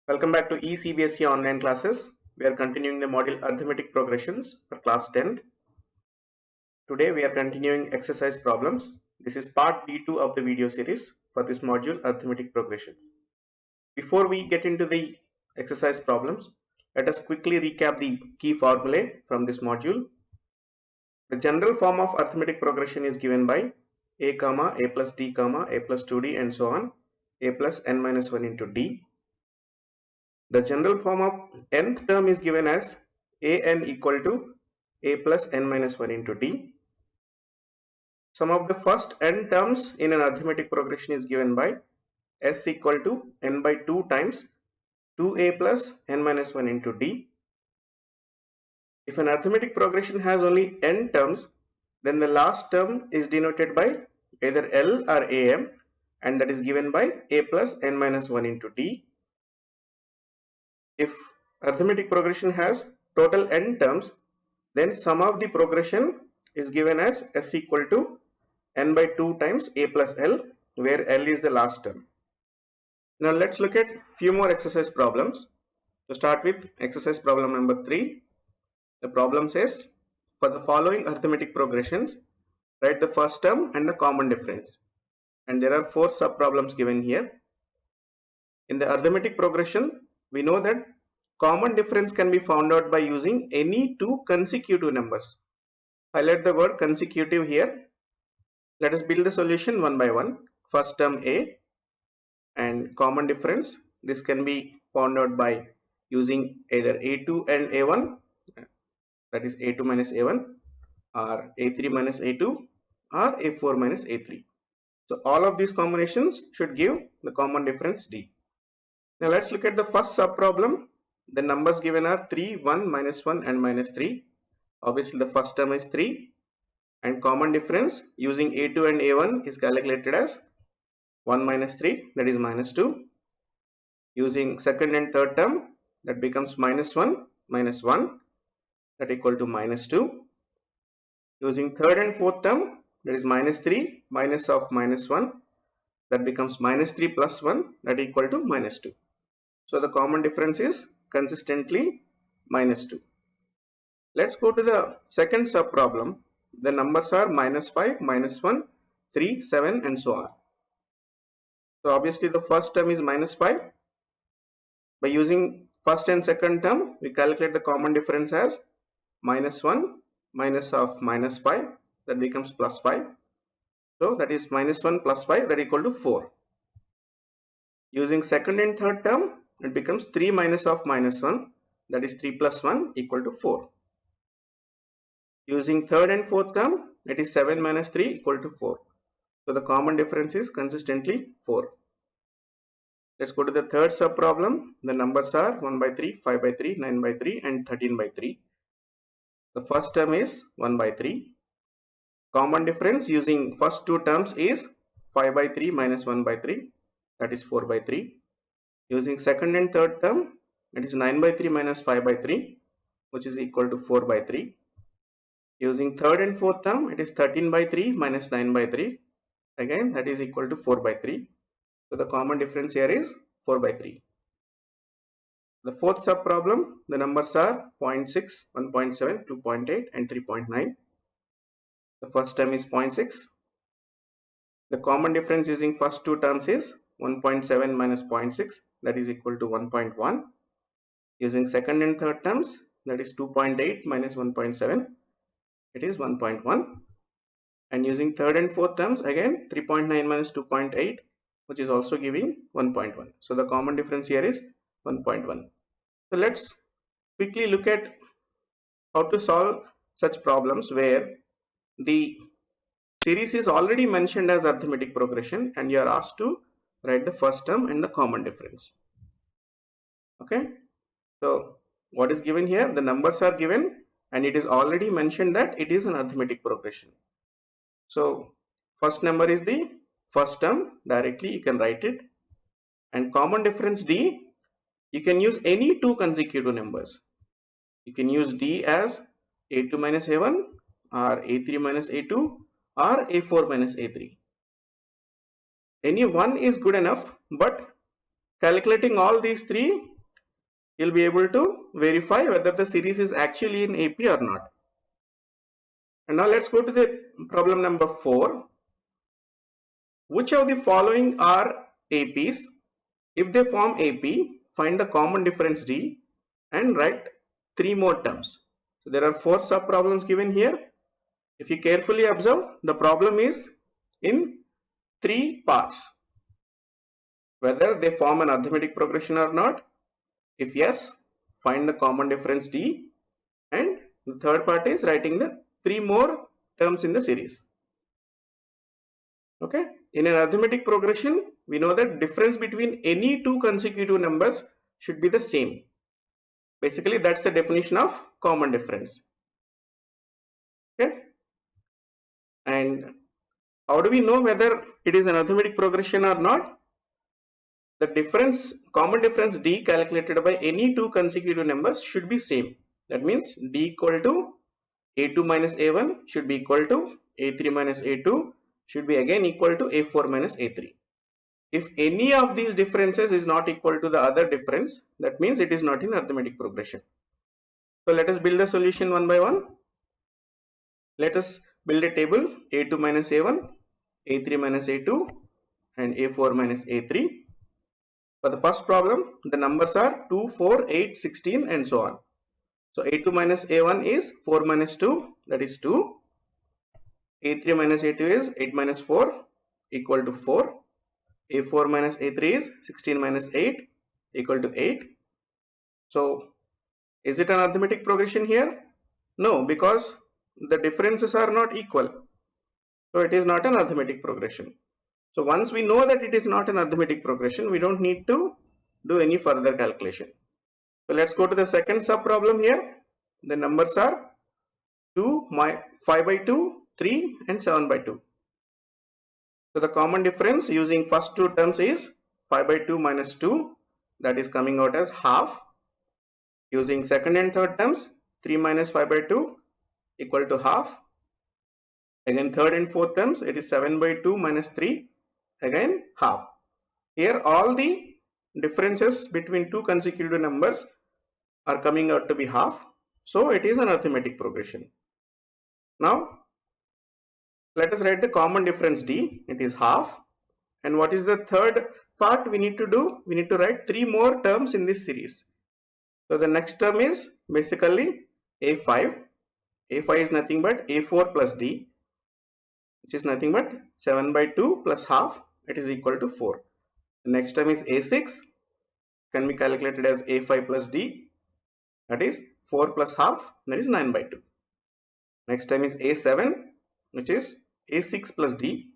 Welcome back to e-CBSE online classes. We are continuing the module Arithmetic Progressions for class 10th. Today we are continuing exercise problems. This is part B2 of the video series for this module Arithmetic Progressions. Before we get into the exercise problems, let us quickly recap the key formulae from this module. The general form of arithmetic progression is given by a comma a plus d comma a plus 2d and so on, a plus n minus 1 into d. The general form of nth term is given as an equal to a plus n minus 1 into d. Sum of the first n terms in an arithmetic progression is given by s equal to n by 2 times 2a plus n minus 1 into d. If an arithmetic progression has only n terms, then the last term is denoted by either L or am, and that is given by a plus n minus 1 into d. If arithmetic progression has total n terms, then sum of the progression is given as s equal to n by 2 times a plus L, where L is the last term. Now let's look at few more exercise problems. To start with exercise problem number 3, the problem says, for the following arithmetic progressions, write the first term and the common difference. And there are 4 sub problems given here. In the arithmetic progression, we know that common difference can be found out by using any two consecutive numbers. Highlight the word consecutive here. Let us build the solution one by one. First term a and common difference. This can be found out by using either a2 and a1, that is a2 minus a1, or a3 minus a2, or a4 minus a3. So all of these combinations should give the common difference d. Now let's look at the first sub problem. The numbers given are 3, 1, minus 1 and minus 3. Obviously the first term is 3, and common difference using a2 and a1 is calculated as 1 minus 3, that is minus 2. Using second and third term, that becomes minus 1 minus 1, that equal to minus 2. Using third and fourth term, that is minus 3 minus of minus 1, that becomes minus 3 plus 1, that equal to minus 2. So the common difference is consistently minus 2. Let's go to the second sub problem. The numbers are minus 5, minus 1, 3, 7 and so on. So obviously the first term is minus 5. By using first and second term, we calculate the common difference as minus 1 minus of minus 5, that becomes plus 5. So that is minus 1 plus 5, that equal to 4. Using second and third term, it becomes 3 minus of minus 1, that is 3 plus 1 equal to 4. Using third and fourth term, it is 7 minus 3 equal to 4. So the common difference is consistently 4. Let's go to the third sub problem. The numbers are 1 by 3, 5 by 3, 9 by 3 and 13 by 3. The first term is 1 by 3. Common difference using first two terms is 5 by 3 minus 1 by 3, that is 4 by 3. Using second and third term, it is 9 by 3 minus 5 by 3, which is equal to 4 by 3. Using third and fourth term, it is 13 by 3 minus 9 by 3, again that is equal to 4 by 3. So the common difference here is 4 by 3. The fourth sub problem, the numbers are 0.6, 1.7, 2.8 and 3.9. The first term is 0.6. The common difference using first two terms is 1.7 minus 0.6, that is equal to 1.1. Using second and third terms, that is 2.8 minus 1.7, it is 1.1. And using third and fourth terms, again 3.9 minus 2.8, which is also giving 1.1. So the common difference here is 1.1. So let's quickly look at how to solve such problems where the series is already mentioned as arithmetic progression and you are asked to write the first term and the common difference. Okay, so what is given here? The numbers are given and it is already mentioned that it is an arithmetic progression. So first number is the first term, directly you can write it, and common difference d, you can use any two consecutive numbers. You can use d as a2 minus a1 or a3 minus a2 or a4 minus a3. Any one is good enough, but calculating all these three you'll be able to verify whether the series is actually in AP or not. And now let's go to the problem number 4. Which of the following are APs? If they form AP, find the common difference D and write 3 more terms. So there are 4 sub problems given here. If you carefully observe, the problem is in 3 parts. Whether they form an arithmetic progression or not. If yes, find the common difference D, and the third part is writing the 3 more terms in the series. Okay, in an arithmetic progression, we know that difference between any two consecutive numbers should be the same. Basically, that's the definition of common difference. Okay, and how do we know whether it is an arithmetic progression or not? The difference, common difference D calculated by any two consecutive numbers should be same. That means D equal to A2 minus A1 should be equal to A3 minus A2 should be again equal to A4 minus A3. If any of these differences is not equal to the other difference, that means it is not in arithmetic progression. So let us build the solution one by one. Let us build a table A2 minus A1, A3 minus A2 and A4 minus A3. For the first problem, the numbers are 2, 4, 8, 16 and so on. So A2 minus A1 is 4 minus 2, that is 2. A3 minus A2 is 8 minus 4 equal to 4. A4 minus A3 is 16 minus 8 equal to 8. So is it an arithmetic progression here? No, because the differences are not equal. So it is not an arithmetic progression. So once we know that it is not an arithmetic progression, we don't need to do any further calculation. So let's go to the second sub problem here. The numbers are 2, 5 by 2, 3 and 7 by 2. So the common difference using first two terms is 5 by 2 minus 2, that is coming out as half. Using second and third terms, 3 minus 5 by 2 equal to half. Again third and fourth terms, it is 7 by 2 minus 3, again half. Here all the differences between two consecutive numbers are coming out to be half. So it is an arithmetic progression. Now let us write the common difference D, it is half. And what is the third part we need to do? We need to write 3 more terms in this series. So the next term is basically A5. A5 is nothing but A4 plus D, which is nothing but 7 by 2 plus half, it is equal to 4. The next term is A6, can be calculated as A5 plus D, that is 4 plus half, that is 9 by 2. Next term is A7, which is A6 plus D,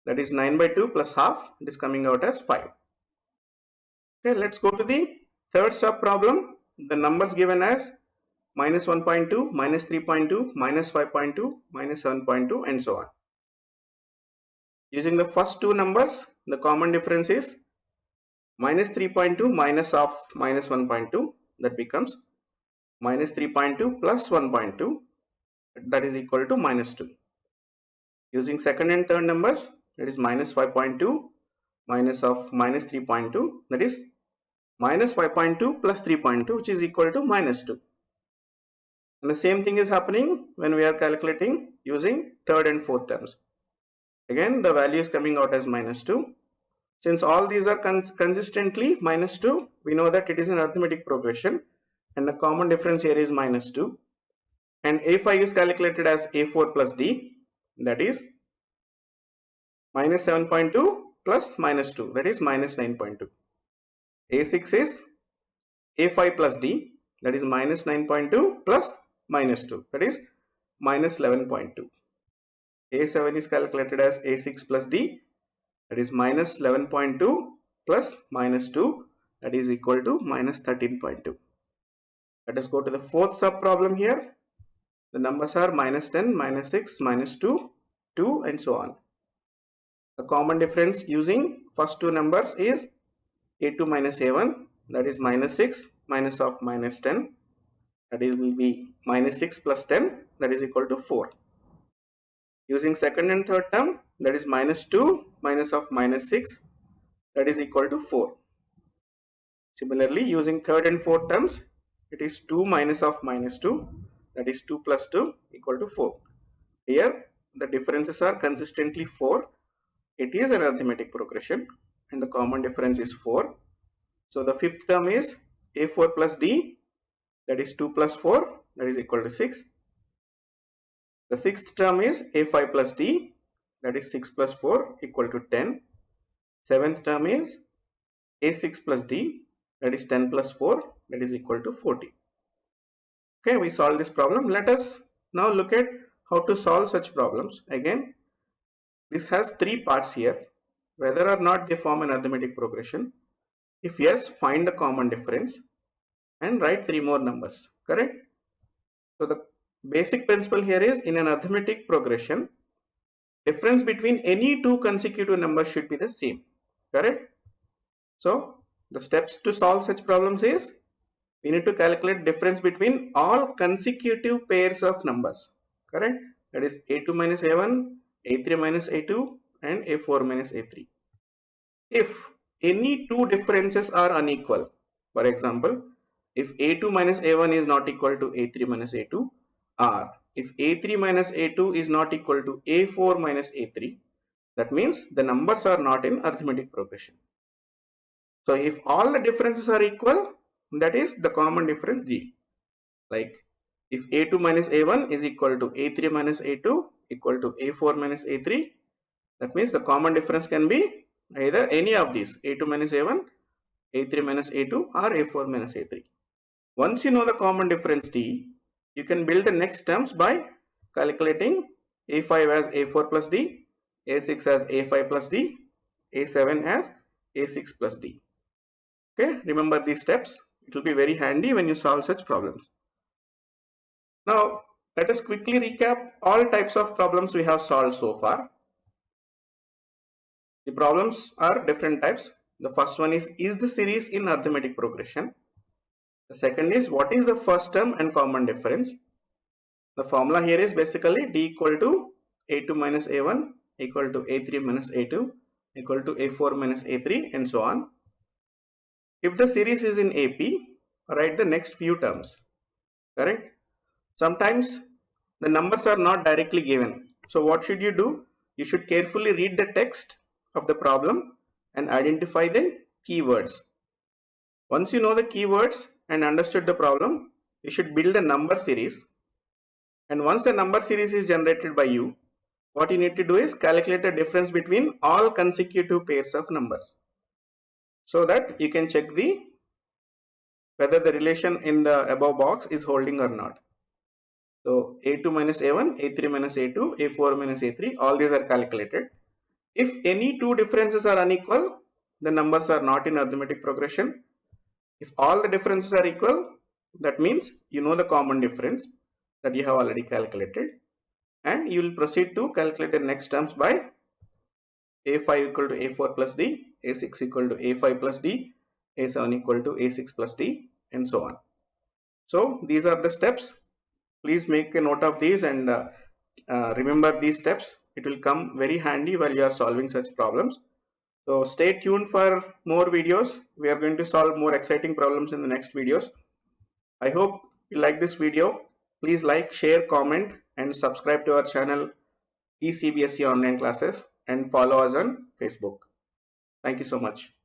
that is 9 by 2 plus half, it is coming out as 5. Okay, let's go to the third sub problem. The numbers given as minus 1.2, minus 3.2, minus 5.2, minus 7.2 and so on. Using the first two numbers, the common difference is minus 3.2 minus of minus 1.2, that becomes minus 3.2 plus 1.2, that is equal to minus 2. Using second and third numbers, that is minus 5.2 minus of minus 3.2, that is minus 5.2 plus 3.2, which is equal to minus 2. And the same thing is happening when we are calculating using third and fourth terms. Again, the value is coming out as minus 2. Since all these are consistently minus 2, we know that it is an arithmetic progression and the common difference here is minus 2. And A5 is calculated as A4 plus D, that is minus 7.2 plus minus 2, that is minus 9.2. A6 is A5 plus D, that is minus 9.2 plus minus 2, that is minus 11.2. A7 is calculated as A6 plus D, that is minus 11.2 plus minus 2, that is equal to minus 13.2. Let us go to the fourth sub problem here. The numbers are minus 10, minus 6, minus 2, 2 and so on. The common difference using first two numbers is A2 minus A1, that is minus 6 minus of minus 10, that is will be minus 6 plus 10, that is equal to 4. Using second and third term, that is minus 2 minus of minus 6, that is equal to 4. Similarly, using third and fourth terms, it is 2 minus of minus 2, that is 2 plus 2 equal to 4. Here the differences are consistently 4. It is an arithmetic progression and the common difference is 4. So the fifth term is a4 plus d, that is 2 plus 4, that is equal to 6. The sixth term is a5 plus d, that is 6 plus 4 equal to 10. Seventh term is a6 plus d, that is 10 plus 4, that is equal to 40. Okay, we solve this problem. Let us now look at how to solve such problems. Again, this has three parts here. Whether or not they form an arithmetic progression. If yes, find the common difference and write three more numbers. Correct? So the basic principle here is, in an arithmetic progression, difference between any two consecutive numbers should be the same. Correct? So the steps to solve such problems is, we need to calculate difference between all consecutive pairs of numbers. Correct? That is a2 minus a1, a3 minus a2 and a4 minus a3. If any two differences are unequal, for example, if a2 minus a1 is not equal to a3 minus a2, or if a3 minus a2 is not equal to a4 minus a3, that means the numbers are not in arithmetic progression. So if all the differences are equal, that is the common difference G. Like if a2 minus a1 is equal to a3 minus a2 equal to a4 minus a3, that means the common difference can be either any of these, a2 minus a1, a3 minus a2 or a4 minus a3. Once you know the common difference D, you can build the next terms by calculating a5 as a4 plus d, a6 as a5 plus d, a7 as a6 plus d. Okay, remember these steps. It will be very handy when you solve such problems. Now, let us quickly recap all types of problems we have solved so far. The problems are different types. The first one is the series in arithmetic progression? The second is, what is the first term and common difference? The formula here is basically d equal to a2 minus a1 equal to a3 minus a2 equal to a4 minus a3 and so on. If the series is in AP, write the next few terms. Correct? Sometimes the numbers are not directly given. So what should you do? You should carefully read the text of the problem and identify the keywords. Once you know the keywords and understood the problem, you should build a number series. And once the number series is generated by you, what you need to do is calculate the difference between all consecutive pairs of numbers, so that you can check whether the relation in the above box is holding or not. So a2 minus a1, a3 minus a2, a4 minus a3, all these are calculated. If any two differences are unequal, the numbers are not in arithmetic progression. If all the differences are equal, that means you know the common difference that you have already calculated, and you will proceed to calculate the next terms by a5 equal to a4 plus d, a6 equal to a5 plus d, a7 equal to a6 plus d, and so on. So these are the steps. Please make a note of these and remember these steps. It will come very handy while you are solving such problems. So stay tuned for more videos. We are going to solve more exciting problems in the next videos. I hope you like this video. Please like, share, comment and subscribe to our channel e-CBSE online classes, and follow us on Facebook. Thank you so much.